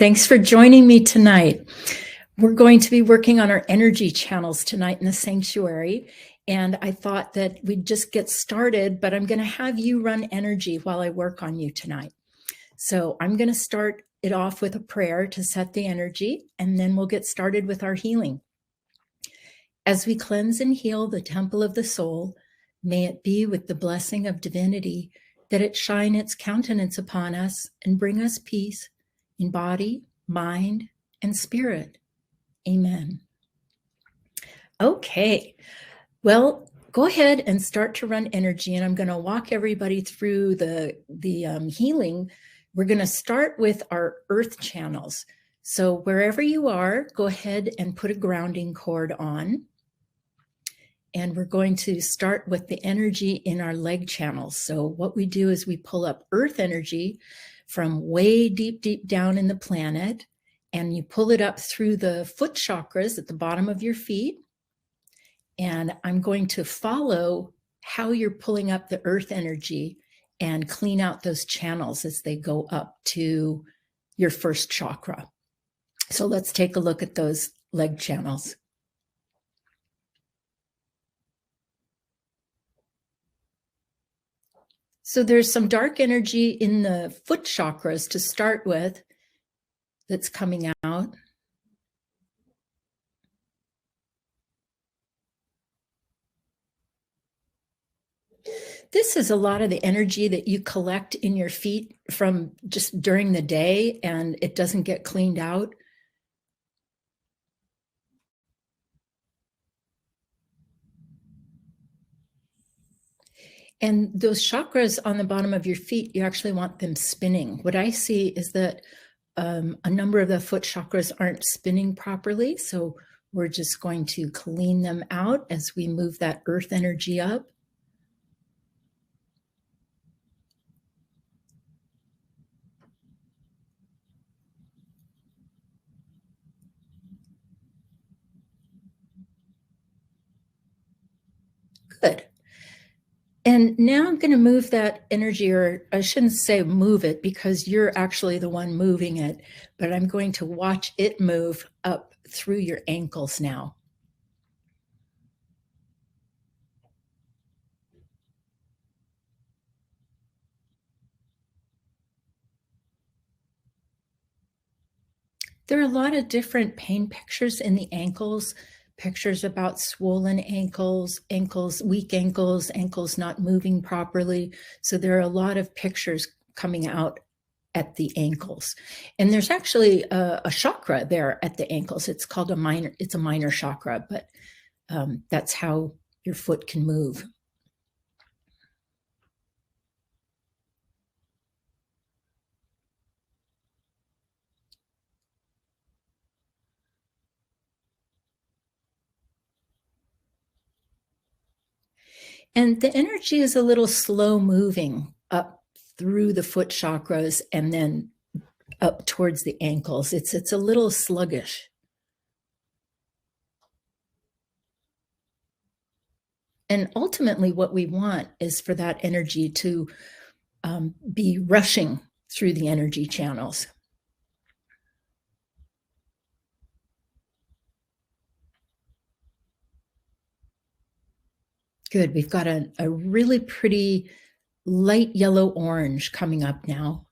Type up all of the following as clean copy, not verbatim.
Thanks for joining me tonight. We're going to be working on our energy channels tonight in the sanctuary. And I thought that we'd just get started, but I'm going to have you run energy while I work on you tonight. So I'm going to start it off with a prayer to set the energy, and then we'll get started with our healing. As we cleanse and heal the temple of the soul, may it be with the blessing of divinity that it shine its countenance upon us and bring us peace in body, mind, and spirit. Amen. Okay, well, go ahead and start to run energy, and I'm going to walk everybody through the healing. We're going to start with our earth channels. So wherever you are, go ahead and put a grounding cord on. And we're going to start with the energy in our leg channels. So what we do is we pull up earth energy from way deep, deep down in the planet, and you pull it up through the foot chakras at the bottom of your feet. And I'm going to follow how you're pulling up the earth energy and clean out those channels as they go up to your first chakra. So let's take a look at those leg channels. So there's some dark energy in the foot chakras to start with that's coming out. This is a lot of the energy that you collect in your feet from just during the day, and it doesn't get cleaned out. And those chakras on the bottom of your feet, you actually want them spinning. What I see is that a number of the foot chakras aren't spinning properly. So we're just going to clean them out as we move that earth energy up. Good. And now I'm going to move that energy, or I shouldn't say move it because you're actually the one moving it, but I'm going to watch it move up through your ankles now. There are a lot of different pain pictures in the ankles, pictures about swollen ankles, weak ankles, ankles not moving properly. So there are a lot of pictures coming out at the ankles. And there's actually a chakra there at the ankles. It's called a minor chakra, but that's how your foot can move. And the energy is a little slow moving up through the foot chakras and then up towards the ankles. It's a little sluggish. And ultimately what we want is for that energy to be rushing through the energy channels. Good. We've got a really pretty light yellow orange coming up now.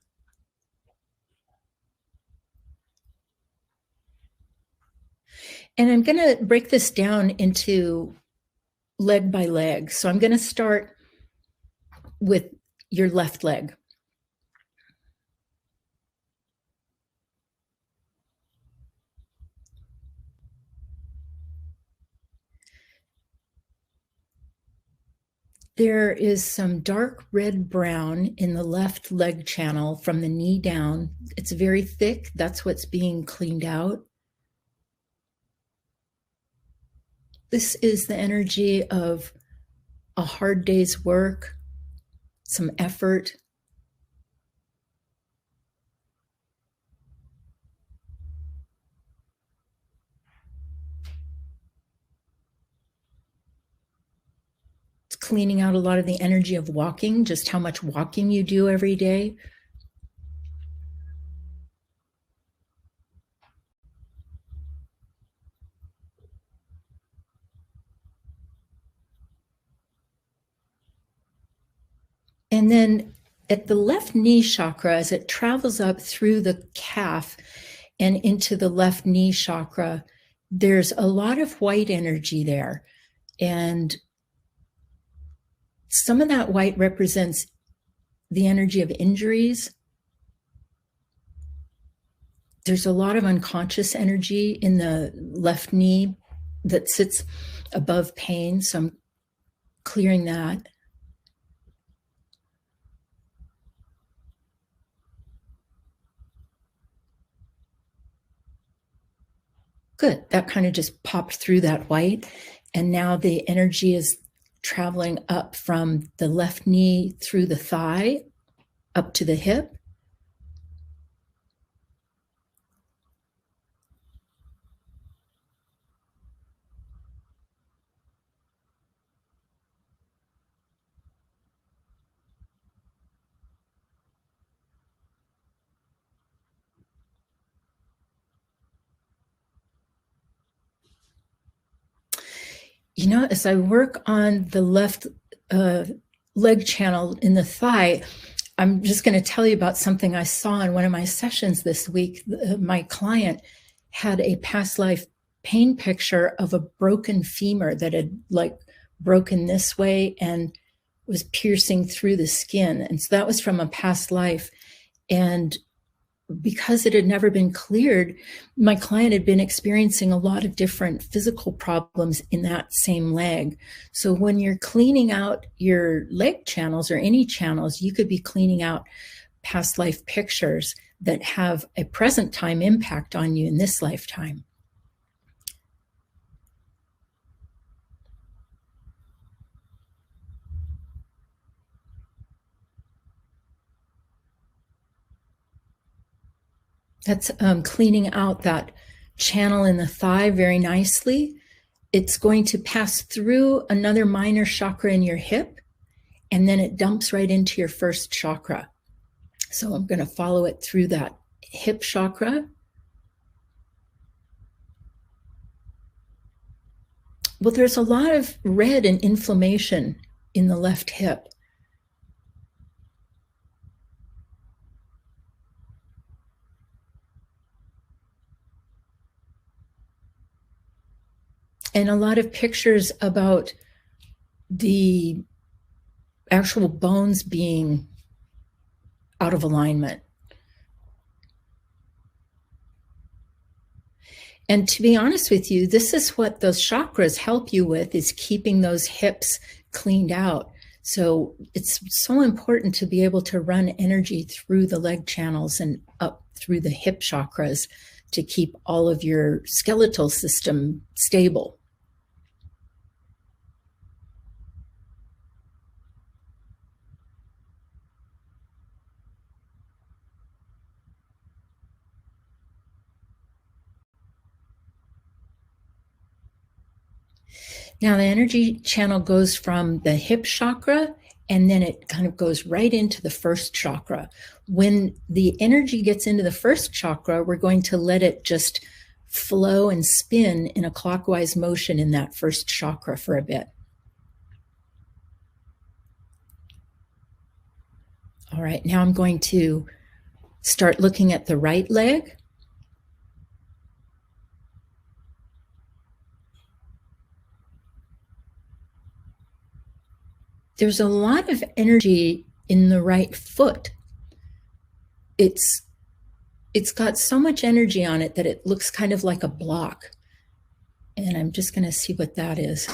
And I'm going to break this down into leg by leg. So I'm going to start with your left leg. There is some dark red-brown in the left leg channel from the knee down. It's very thick. That's what's being cleaned out. This is the energy of a hard day's work, some effort. It's cleaning out a lot of the energy of walking, just how much walking you do every day. And then at the left knee chakra, as it travels up through the calf and into the left knee chakra, there's a lot of white energy there. And some of that white represents the energy of injuries. There's a lot of unconscious energy in the left knee that sits above pain. So I'm clearing that. Good. That kind of just popped through that white. And now the energy is traveling up from the left knee through the thigh up to the hip. You know, as I work on the left leg channel in the thigh, I'm just going to tell you about something I saw in one of my sessions this week. My client had a past life pain picture of a broken femur that had like broken this way and was piercing through the skin. And so that was from a past life. And because it had never been cleared, my client had been experiencing a lot of different physical problems in that same leg. So when you're cleaning out your leg channels or any channels, you could be cleaning out past life pictures that have a present time impact on you in this lifetime. That's cleaning out that channel in the thigh very nicely. It's going to pass through another minor chakra in your hip, and then it dumps right into your first chakra. So I'm going to follow it through that hip chakra. Well, there's a lot of red and inflammation in the left hip. And a lot of pictures about the actual bones being out of alignment. And to be honest with you, this is what those chakras help you with, is keeping those hips cleaned out. So it's so important to be able to run energy through the leg channels and up through the hip chakras to keep all of your skeletal system stable. Now the energy channel goes from the hip chakra, and then it kind of goes right into the first chakra. When the energy gets into the first chakra, we're going to let it just flow and spin in a clockwise motion in that first chakra for a bit. All right, now I'm going to start looking at the right leg. There's a lot of energy in the right foot. It's got so much energy on it that it looks kind of like a block. And I'm just going to see what that is.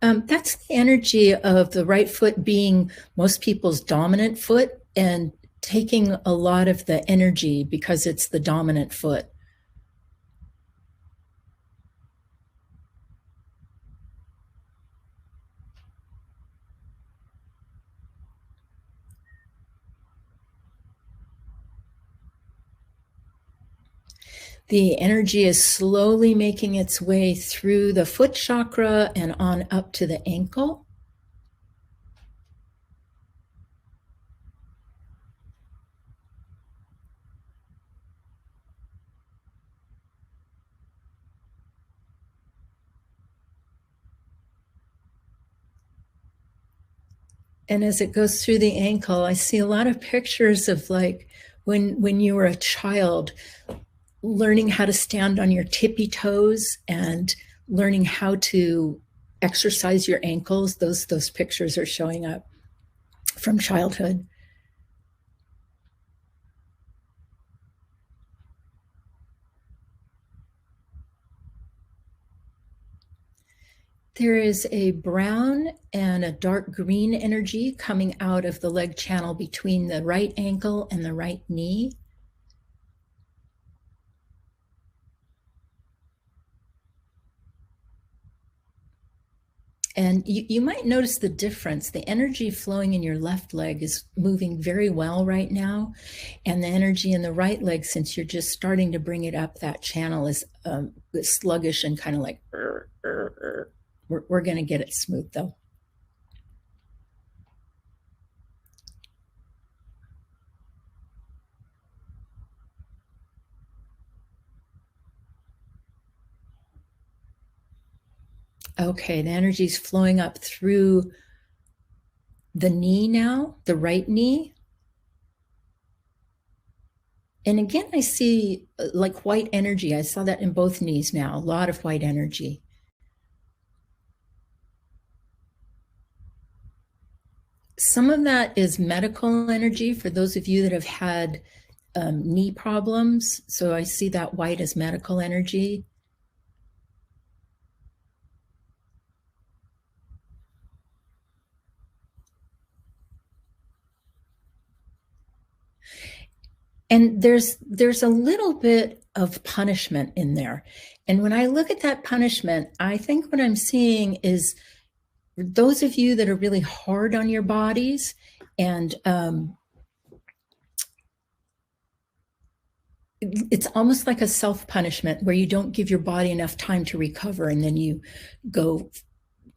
That's the energy of the right foot being most people's dominant foot and taking a lot of the energy because it's the dominant foot. The energy is slowly making its way through the foot chakra and on up to the ankle. And as it goes through the ankle, I see a lot of pictures of like when you were a child, learning how to stand on your tippy toes and learning how to exercise your ankles. Those pictures are showing up from childhood. There is a brown and a dark green energy coming out of the leg channel between the right ankle and the right knee. And you might notice the difference. The energy flowing in your left leg is moving very well right now. And the energy in the right leg, since you're just starting to bring it up, that channel is sluggish and kind of like, We're going to get it smooth though. Okay, the energy is flowing up through the knee now, the right knee. And again, I see like white energy. I saw that in both knees now, a lot of white energy. Some of that is medical energy for those of you that have had knee problems. So I see that white as medical energy. And there's a little bit of punishment in there. And when I look at that punishment, I think what I'm seeing is those of you that are really hard on your bodies and it's almost like a self-punishment where you don't give your body enough time to recover and then you go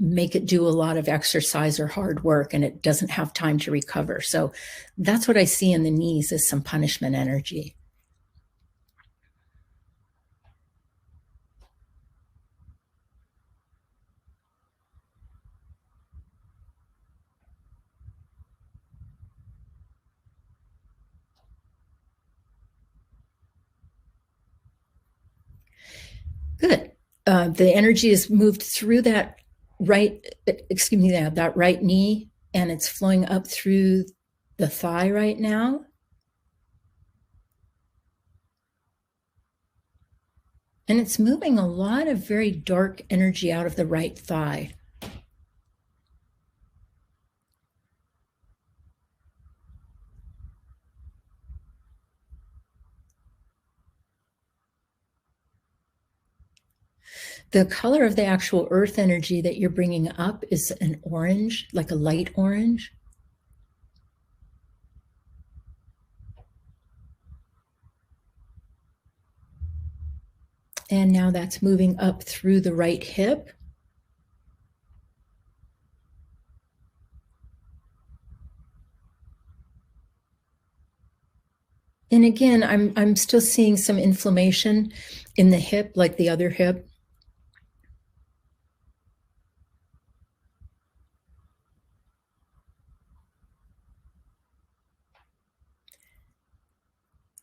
make it do a lot of exercise or hard work and it doesn't have time to recover. So that's what I see in the knees is some punishment energy. Good. The energy is moved through that that right knee, and it's flowing up through the thigh right now. And it's moving a lot of very dark energy out of the right thigh. The color of the actual earth energy that you're bringing up is an orange, like a light orange. And now that's moving up through the right hip. And again, I'm still seeing some inflammation in the hip, like the other hip.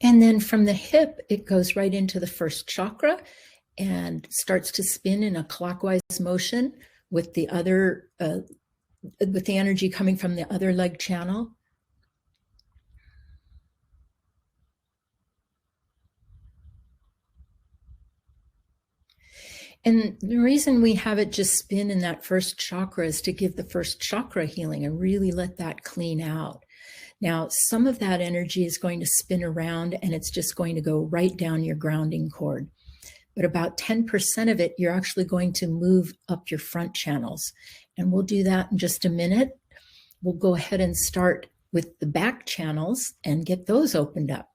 And then from the hip, it goes right into the first chakra and starts to spin in a clockwise motion with the other, with the energy coming from the other leg channel. And the reason we have it just spin in that first chakra is to give the first chakra healing and really let that clean out. Now, some of that energy is going to spin around and it's just going to go right down your grounding cord. But about 10% of it, you're actually going to move up your front channels. And we'll do that in just a minute. We'll go ahead and start with the back channels and get those opened up.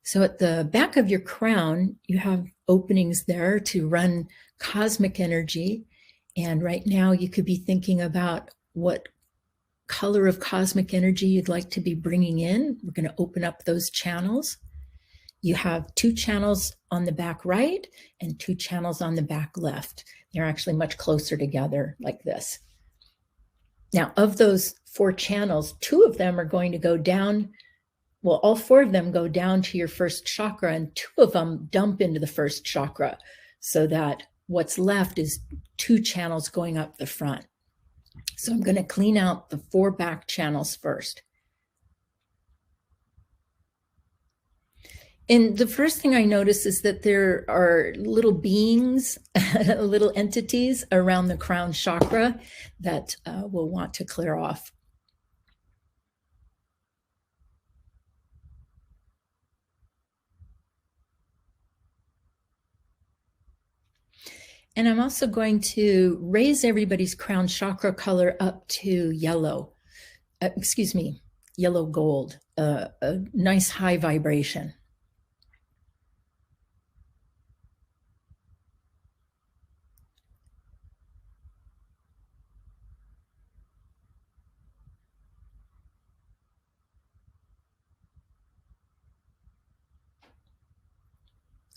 So at the back of your crown, you have openings there to run cosmic energy. And right now you could be thinking about what color of cosmic energy you'd like to be bringing in. We're going to open up those channels. You have 2 channels on the back right and 2 channels on the back left. They're actually much closer together like this. Now, of those 4 channels, 2 of them are going to go down. Well, all 4 of them go down to your first chakra, and 2 of them dump into the first chakra, so that what's left is 2 channels going up the front. So I'm going to clean out the 4 back channels first. And the first thing I notice is that there are little beings, little entities around the crown chakra that we'll want to clear off. And I'm also going to raise everybody's crown chakra color up to yellow, yellow gold, a nice high vibration.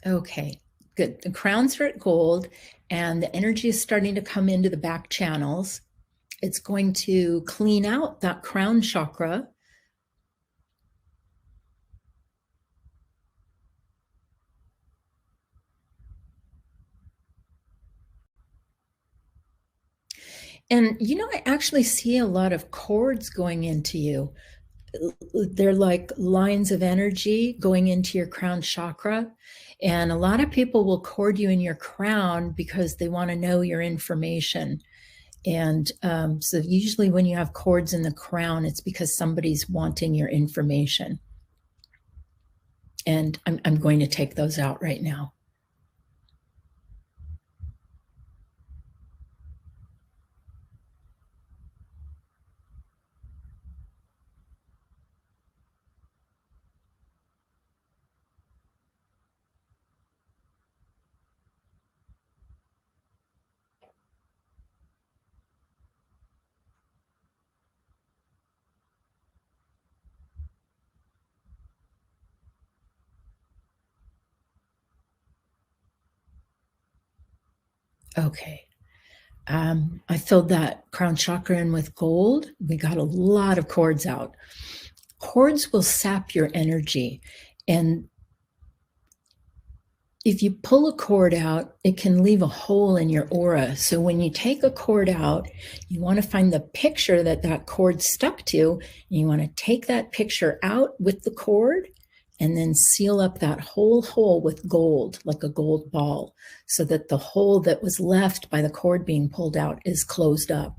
Okay, good. The crowns are at gold and the energy is starting to come into the back channels. It's going to clean out that crown chakra. And, you know, I actually see a lot of cords going into you. They're like lines of energy going into your crown chakra. And a lot of people will cord you in your crown because they want to know your information. And so usually when you have cords in the crown, it's because somebody's wanting your information. And I'm going to take those out right now. Okay. I filled that crown chakra in with gold. We got a lot of cords out. Cords will sap your energy. And if you pull a cord out, it can leave a hole in your aura. So when you take a cord out, you want to find the picture that that cord stuck to. And you want to take that picture out with the cord and then seal up that whole hole with gold, like a gold ball, so that the hole that was left by the cord being pulled out is closed up.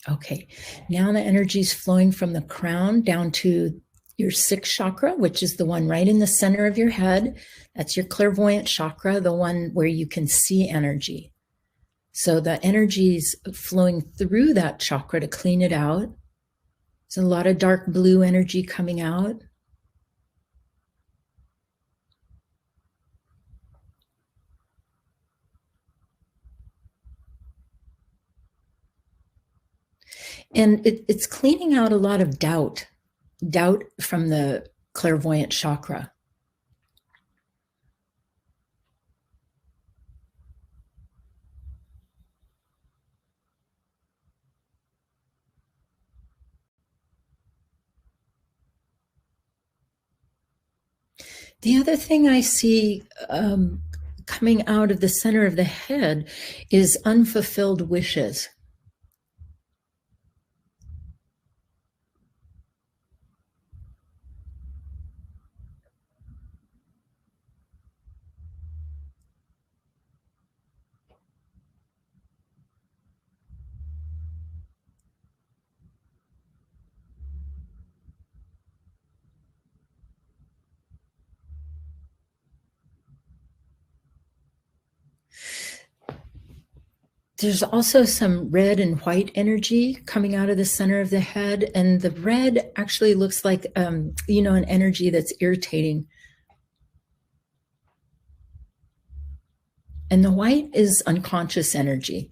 Okay, now the energy is flowing from the crown down to your 6th chakra, which is the one right in the center of your head. That's your clairvoyant chakra, the one where you can see energy. So the energy is flowing through that chakra to clean it out. There's a lot of dark blue energy coming out. And it's cleaning out a lot of doubt from the clairvoyant chakra. The other thing I see coming out of the center of the head is unfulfilled wishes. There's also some red and white energy coming out of the center of the head. And the red actually looks like, an energy that's irritating. And the white is unconscious energy.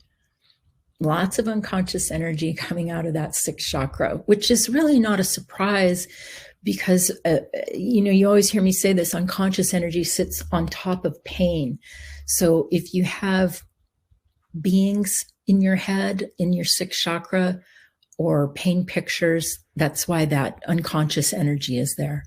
Lots of unconscious energy coming out of that 6th chakra, which is really not a surprise because, you always hear me say this, unconscious energy sits on top of pain. So if you have beings in your head, in your sixth chakra, or pain pictures, that's why that unconscious energy is there.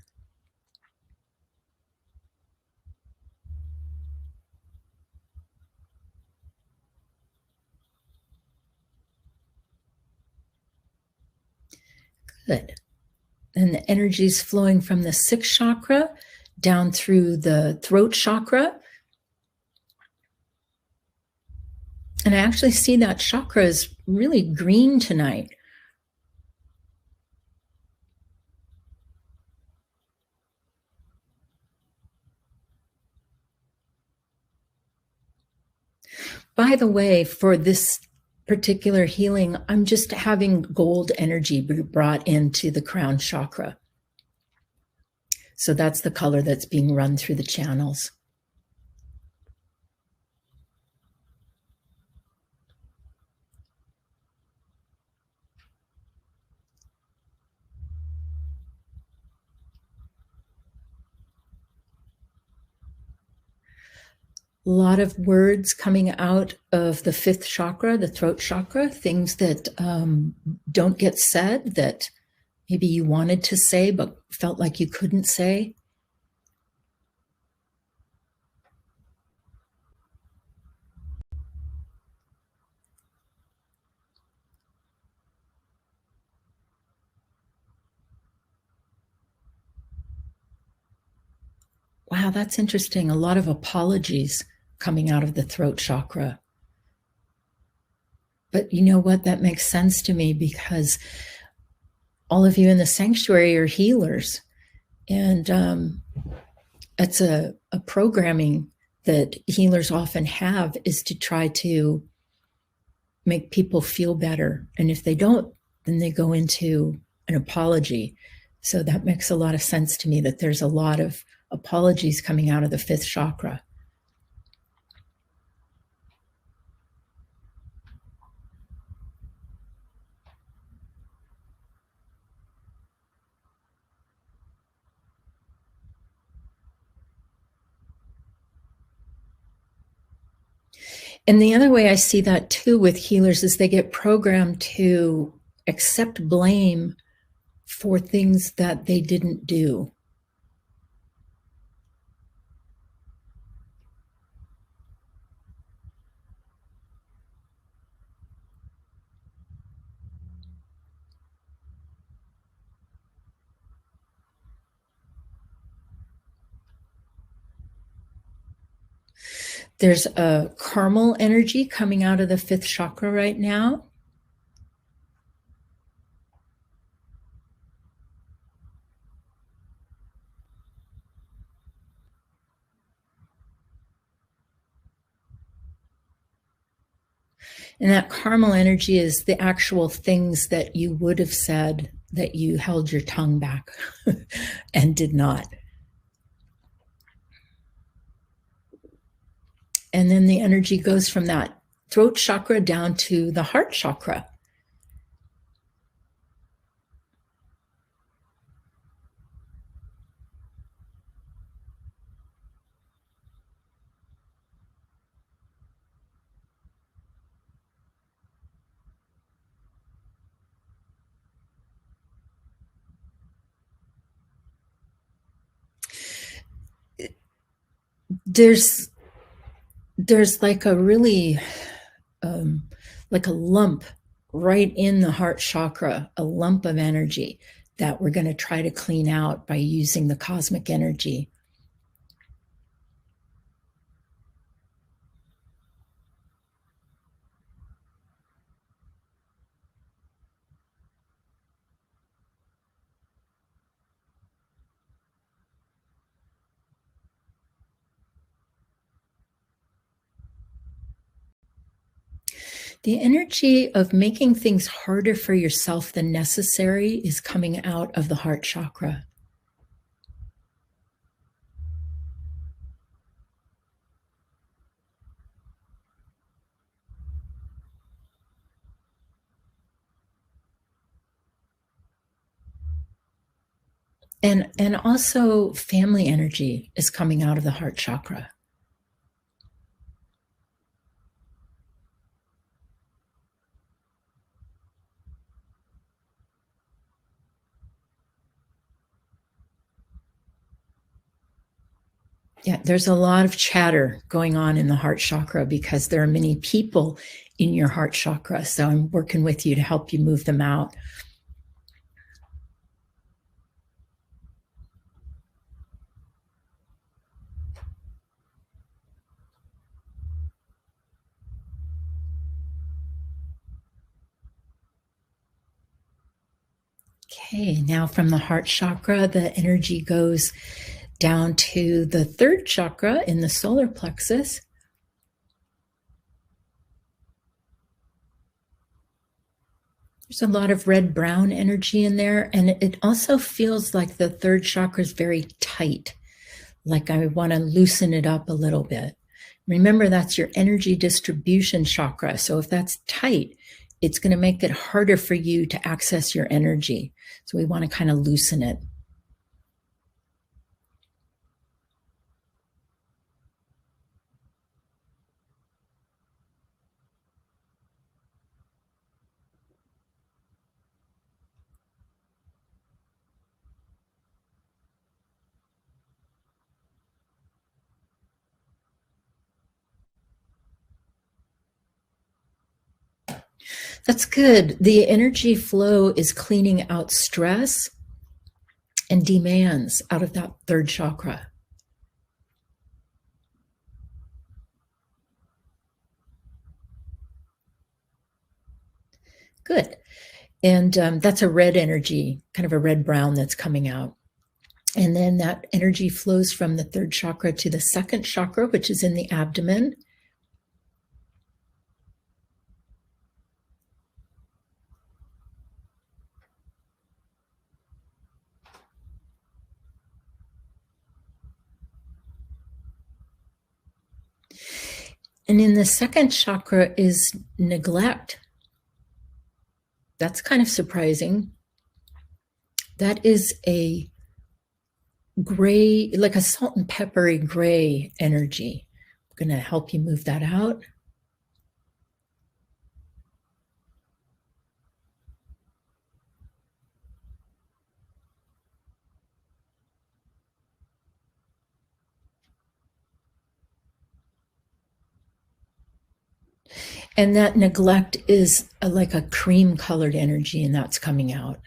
Good. And the energy is flowing from the sixth chakra down through the throat chakra. And I actually see that chakra is really green tonight. By the way, for this particular healing, I'm just having gold energy be brought into the crown chakra. So that's the color that's being run through the channels. A lot of words coming out of the fifth chakra, the throat chakra, things that don't get said, that maybe you wanted to say but felt like you couldn't say. Wow, that's interesting. A lot of apologies coming out of the throat chakra. But you know what? That makes sense to me, because all of you in the sanctuary are healers. And it's a programming that healers often have, is to try to make people feel better. And if they don't, then they go into an apology. So that makes a lot of sense to me, that there's a lot of apologies coming out of the fifth chakra. And the other way I see that too with healers is they get programmed to accept blame for things that they didn't do. There's a caramel energy coming out of the fifth chakra right now. And that caramel energy is the actual things that you would have said that you held your tongue back and did not. And then the energy goes from that throat chakra down to the heart chakra. There's like a really like a lump right in the heart chakra, a lump of energy that we're going to try to clean out by using the cosmic energy. The energy of making things harder for yourself than necessary is coming out of the heart chakra. And also family energy is coming out of the heart chakra. Yeah, there's a lot of chatter going on in the heart chakra because there are many people in your heart chakra. So I'm working with you to help you move them out. Okay, now from the heart chakra, the energy goes down to the third chakra in the solar plexus. There's a lot of red-brown energy in there, and it also feels like the third chakra is very tight, like I want to loosen it up a little bit. Remember, that's your energy distribution chakra. So if that's tight, it's going to make it harder for you to access your energy. So we want to kind of loosen it. That's good. The energy flow is cleaning out stress and demands out of that third chakra. Good. And that's a red energy, kind of a red-brown that's coming out. And then that energy flows from the third chakra to the second chakra, which is in the abdomen. And in the second chakra is neglect. That's kind of surprising. That is a gray, like a salt and peppery gray energy. I'm going to help you move that out. And that neglect is like a cream colored energy, and that's coming out.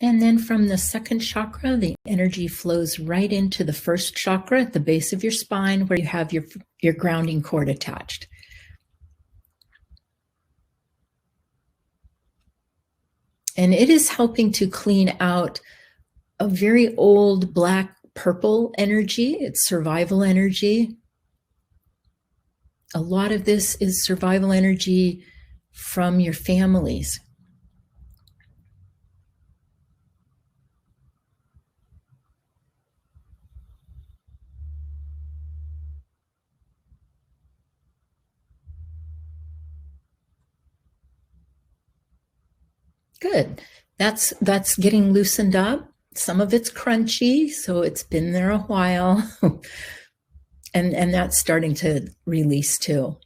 And then from the second chakra, the energy flows right into the first chakra at the base of your spine, where you have your grounding cord attached. And it is helping to clean out a very old black purple energy. It's survival energy. A lot of this is survival energy from your families. Good. That's getting loosened up. Some of it's crunchy, so it's been there a while. and that's starting to release too.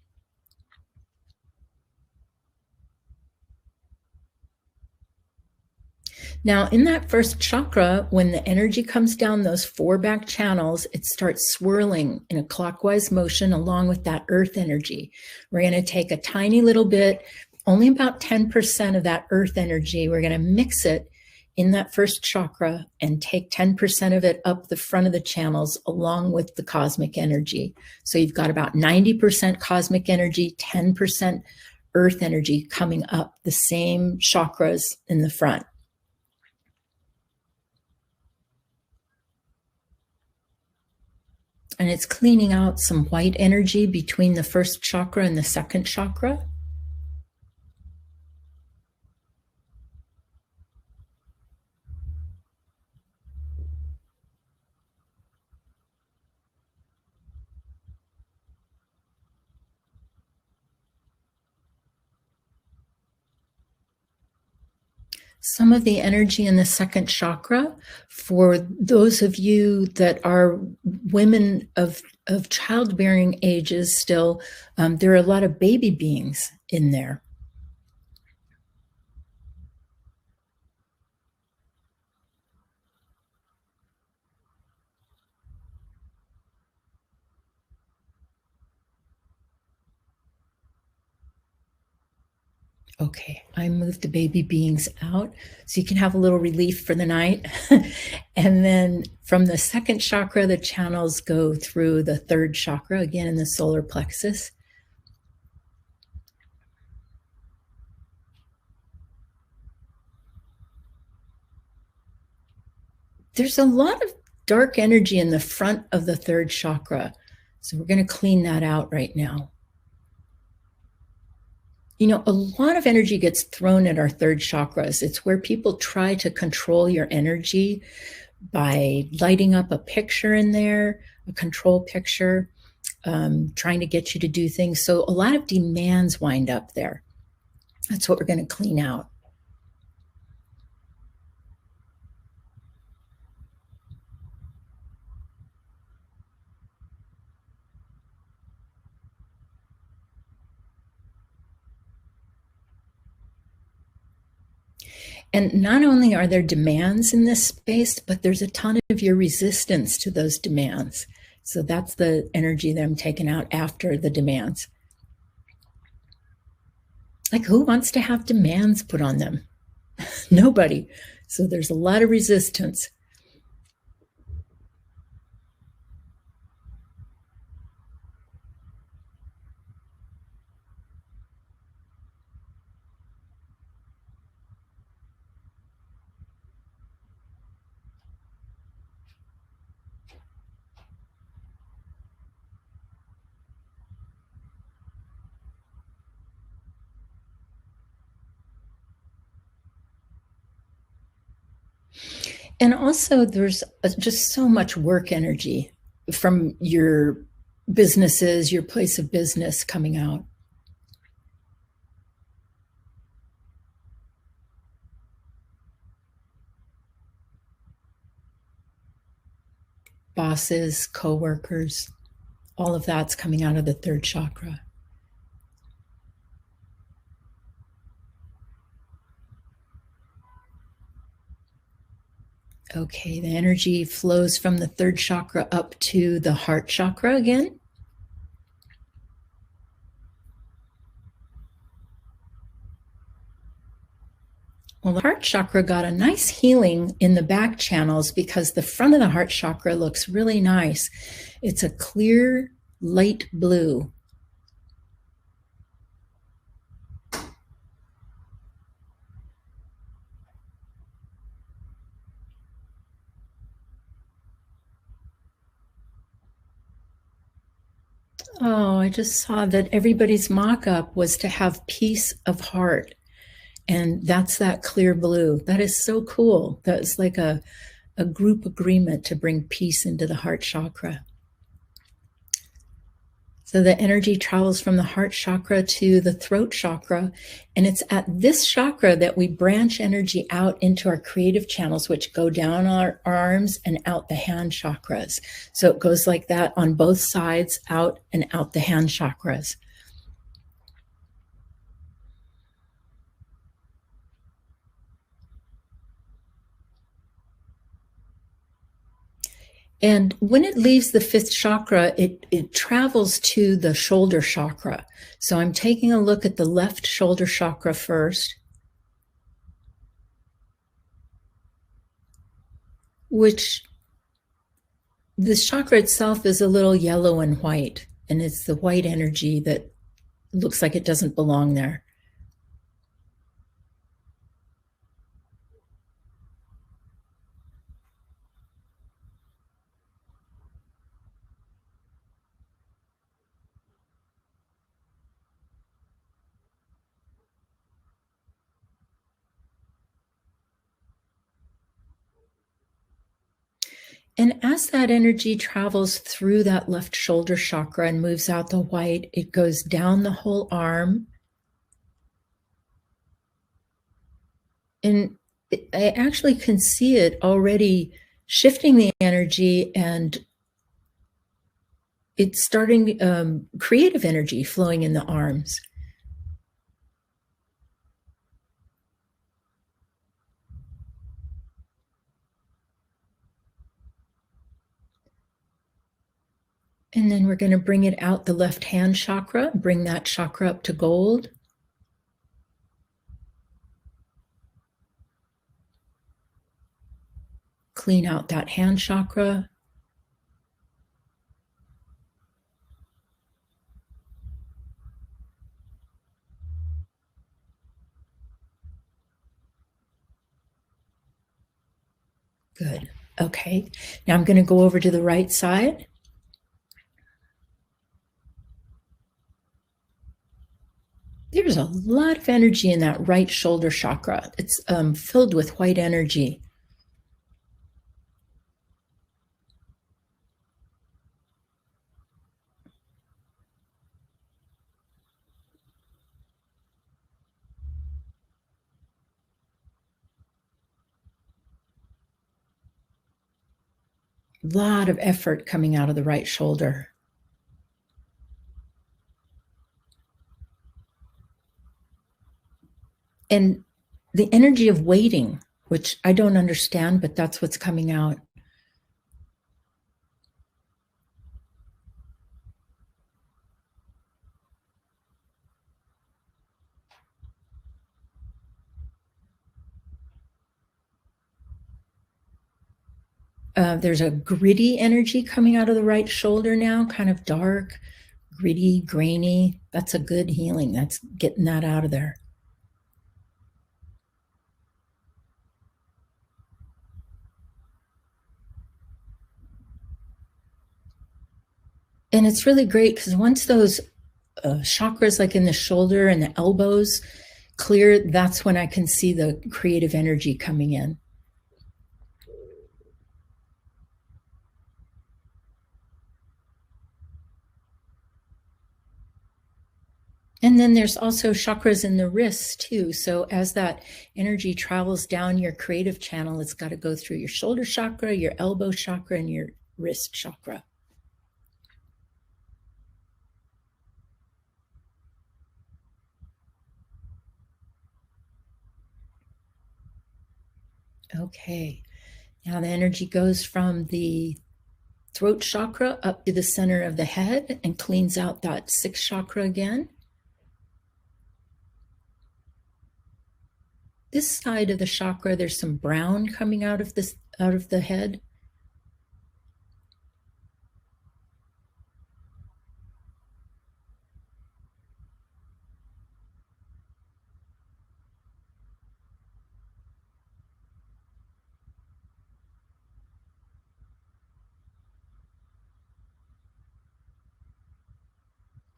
Now, in that first chakra, when the energy comes down those 4 back channels, it starts swirling in a clockwise motion along with that earth energy. We're going to take a tiny little bit, only about 10% of that earth energy. We're going to mix it in that first chakra and take 10% of it up the front of the channels along with the cosmic energy. So you've got about 90% cosmic energy, 10% earth energy coming up the same chakras in the front. And it's cleaning out some white energy between the first chakra and the second chakra. some of the energy in the second chakra for those of you that are women of childbearing ages still. There are a lot of baby beings in there. Okay, I moved the baby beings out so you can have a little relief for the night. And then from the second chakra, the channels go through the third chakra, again in the solar plexus. There's a lot of dark energy in the front of the third chakra. So we're going to clean that out right now. You know, a lot of energy gets thrown at our third chakras. It's where people try to control your energy by lighting up a picture in there, a control picture, trying to get you to do things. So a lot of demands wind up there. That's what we're going to clean out. And not only are there demands in this space, but there's a ton of your resistance to those demands. So that's the energy that I'm taking out after the demands. Like, who wants to have demands put on them? Nobody. So there's a lot of resistance. And also, there's just so much work energy from your businesses, your place of business coming out. Bosses, co-workers, all of that's coming out of the third chakra. Okay, the energy flows from the third chakra up to the heart chakra again. Well, the heart chakra got a nice healing in the back channels because the front of the heart chakra looks really nice. It's a clear, light blue. Oh, I just saw that everybody's mock-up was to have peace of heart. And that's that clear blue. That is so cool. That's like a group agreement to bring peace into the heart chakra. So the energy travels from the heart chakra to the throat chakra. And it's at this chakra that we branch energy out into our creative channels, which go down our arms and out the hand chakras. So it goes like that on both sides, out and out the hand chakras. And when it leaves the fifth chakra, it travels to the shoulder chakra. So I'm taking a look at the left shoulder chakra first, which this chakra itself is a little yellow and white, and it's the white energy that looks like it doesn't belong there. And as that energy travels through that left shoulder chakra and moves out the white, it goes down the whole arm. And I actually can see it already shifting the energy, and it's starting creative energy flowing in the arms. And then we're going to bring it out the left hand chakra, bring that chakra up to gold. Clean out that hand chakra. Good. Okay. Now I'm going to go over to the right side. There's a lot of energy in that right shoulder chakra. It's filled with white energy. A lot of effort coming out of the right shoulder. And the energy of waiting, which I don't understand, but that's what's coming out. There's a gritty energy coming out of the right shoulder now, kind of dark, gritty, grainy. That's a good healing. That's getting that out of there. And it's really great because once those chakras like in the shoulder and the elbows clear, that's when I can see the creative energy coming in. And then there's also chakras in the wrists too. So as that energy travels down your creative channel, it's got to go through your shoulder chakra, your elbow chakra, and your wrist chakra. Okay. Now the energy goes from the throat chakra up to the center of the head and cleans out that sixth chakra again. This side of the chakra, there's some brown coming out of the head.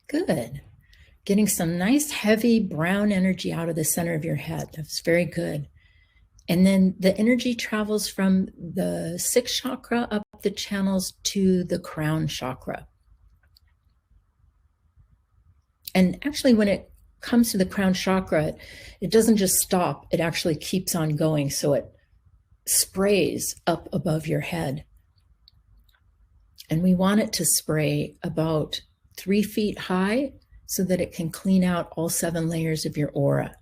Good. Getting some nice heavy brown energy out of the center of your head. That's very good. And then the energy travels from the sixth chakra up the channels to the crown chakra. And actually, when it comes to the crown chakra, it doesn't just stop, it actually keeps on going. So it sprays up above your head. And we want it to spray about 3 feet high so that it can clean out all 7 layers of your aura.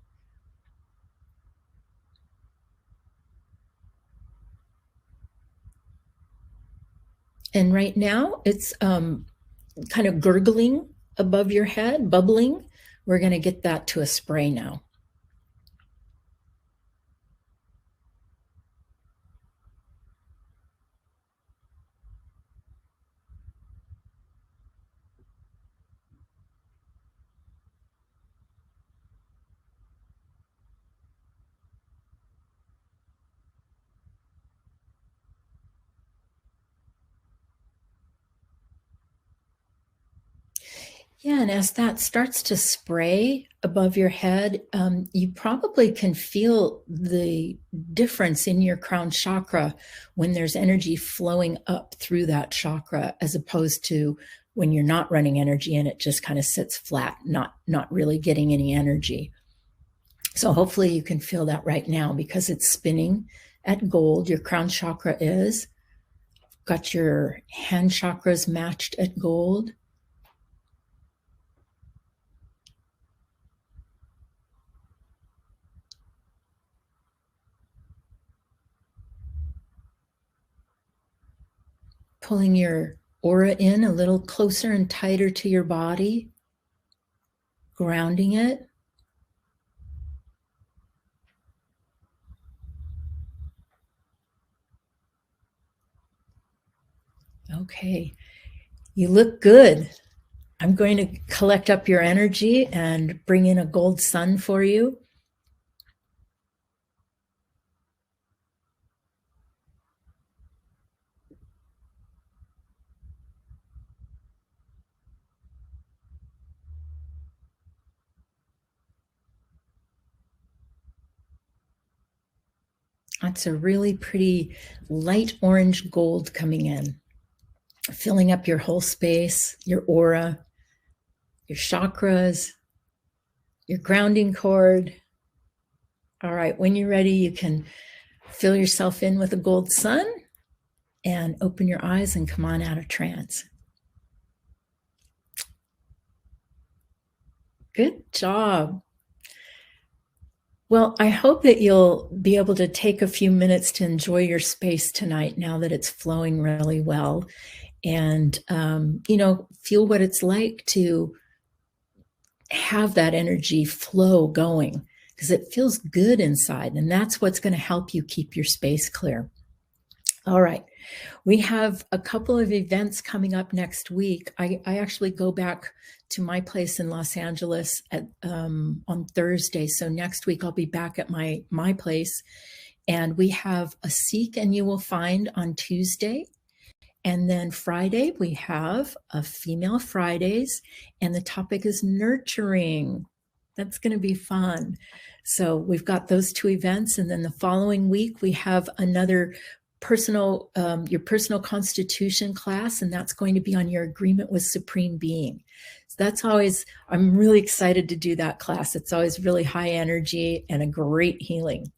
And right now it's kind of gurgling above your head, bubbling. We're going to get that to a spray now. Yeah, and as that starts to spray above your head, you probably can feel the difference in your crown chakra when there's energy flowing up through that chakra, as opposed to when you're not running energy and it just kind of sits flat, not really getting any energy. So hopefully you can feel that right now because it's spinning at gold. Your crown chakra is. Got your hand chakras matched at gold. Pulling your aura in a little closer and tighter to your body, grounding it. Okay, you look good. I'm going to collect up your energy and bring in a gold sun for you. That's a really pretty light orange gold coming in, filling up your whole space, your aura, your chakras, your grounding cord. All right, when you're ready, you can fill yourself in with a gold sun and open your eyes and come on out of trance. Good job. Well, I hope that you'll be able to take a few minutes to enjoy your space tonight now that it's flowing really well, and feel what it's like to have that energy flow going, because it feels good inside, and that's what's going to help you keep your space clear. All right. We have a couple of events coming up next week. I actually go back to my place in Los Angeles on Thursday. So next week I'll be back at my place. And we have a Seek and You Will Find on Tuesday. And then Friday, we have a Female Fridays. And the topic is nurturing. That's going to be fun. So we've got those two events. And then the following week, we have another your personal constitution class, and that's going to be on your agreement with Supreme Being. So that's always, I'm really excited to do that class. It's always really high energy and a great healing.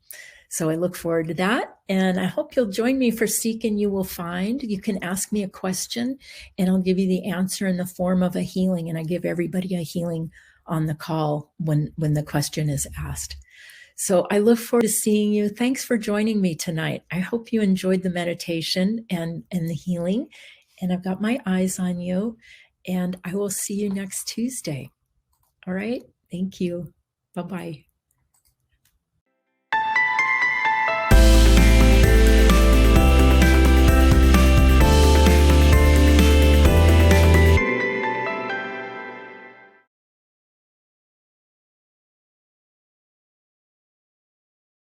So I look forward to that. And I hope you'll join me for Seek and You Will Find. You can ask me a question and I'll give you the answer in the form of a healing. And I give everybody a healing on the call when the question is asked. So I look forward to seeing you. Thanks for joining me tonight. I hope you enjoyed the meditation and the healing. And I've got my eyes on you. And I will see you next Tuesday. All right. Thank you. Bye-bye.